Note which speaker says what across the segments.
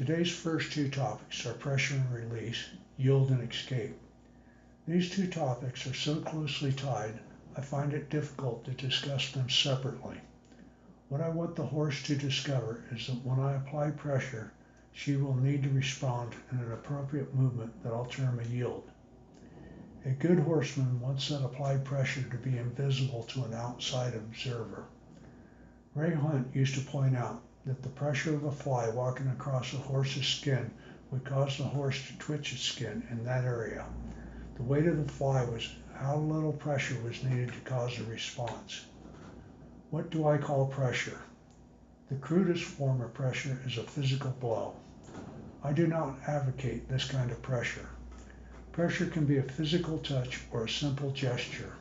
Speaker 1: Today's first two topics are pressure and release, yield and escape. These two topics are so closely tied, I find it difficult to discuss them separately. What I want the horse to discover is that when I apply pressure, she will need to respond in an appropriate movement that I'll term a yield. A good horseman wants that applied pressure to be invisible to an outside observer. Ray Hunt used to point out that the pressure of a fly walking across a horse's skin would cause the horse to twitch its skin in that area. The weight of the fly was how little pressure was needed to cause a response. What do I call pressure? The crudest form of pressure is a physical blow. I do not advocate this kind of pressure. Pressure can be a physical touch or a simple gesture.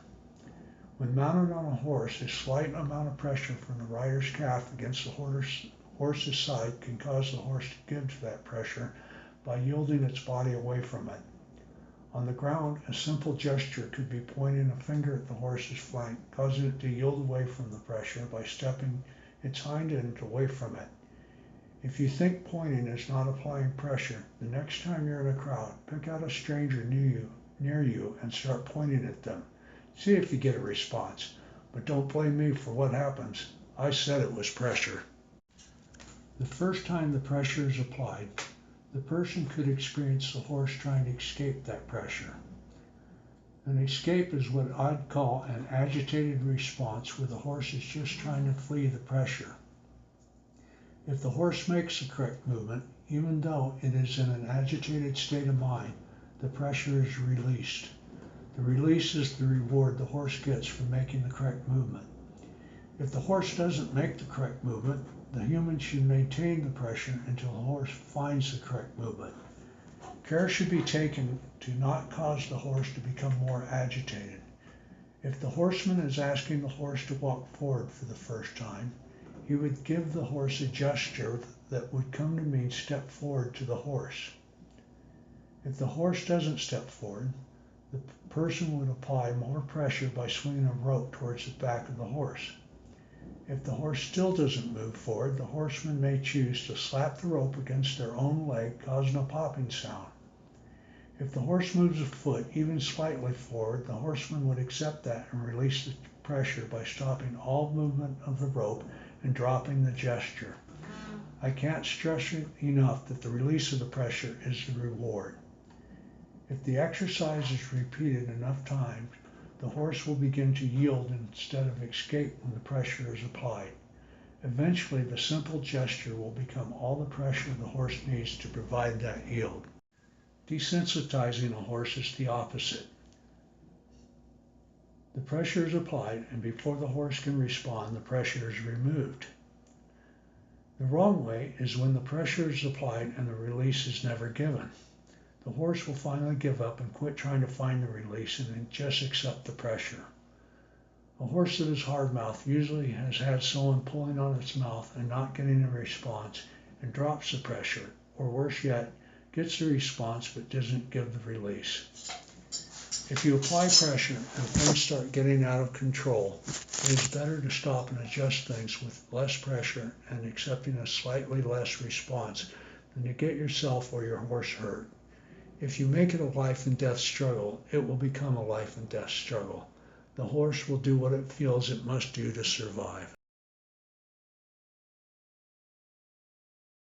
Speaker 1: When mounted on a horse, a slight amount of pressure from the rider's calf against the horse's side can cause the horse to give to that pressure by yielding its body away from it. On the ground, a simple gesture could be pointing a finger at the horse's flank, causing it to yield away from the pressure by stepping its hind end away from it. If you think pointing is not applying pressure, the next time you're in a crowd, pick out a stranger near you and start pointing at them. See if you get a response, but don't blame me for what happens. I said it was pressure. The first time the pressure is applied, the person could experience the horse trying to escape that pressure. An escape is what I'd call an agitated response where the horse is just trying to flee the pressure. If the horse makes the correct movement, even though it is in an agitated state of mind, the pressure is released. The release is the reward the horse gets for making the correct movement. If the horse doesn't make the correct movement, the human should maintain the pressure until the horse finds the correct movement. Care should be taken to not cause the horse to become more agitated. If the horseman is asking the horse to walk forward for the first time, he would give the horse a gesture that would come to mean step forward to the horse. If the horse doesn't step forward, the person would apply more pressure by swinging a rope towards the back of the horse. If the horse still doesn't move forward, the horseman may choose to slap the rope against their own leg, causing a popping sound. If the horse moves a foot even slightly forward, the horseman would accept that and release the pressure by stopping all movement of the rope and dropping the gesture. I can't stress enough that the release of the pressure is the reward. If the exercise is repeated enough times, the horse will begin to yield instead of escape when the pressure is applied. Eventually, the simple gesture will become all the pressure the horse needs to provide that yield. Desensitizing a horse is the opposite. The pressure is applied, and before the horse can respond, the pressure is removed. The wrong way is when the pressure is applied and the release is never given. The horse will finally give up and quit trying to find the release and then just accept the pressure. A horse that is hard-mouthed usually has had someone pulling on its mouth and not getting a response and drops the pressure, or worse yet, gets the response but doesn't give the release. If you apply pressure and things start getting out of control, it is better to stop and adjust things with less pressure and accepting a slightly less response than to get yourself or your horse hurt. If you make it a life and death struggle, it will become a life and death struggle. The horse will do what it feels it must do to survive.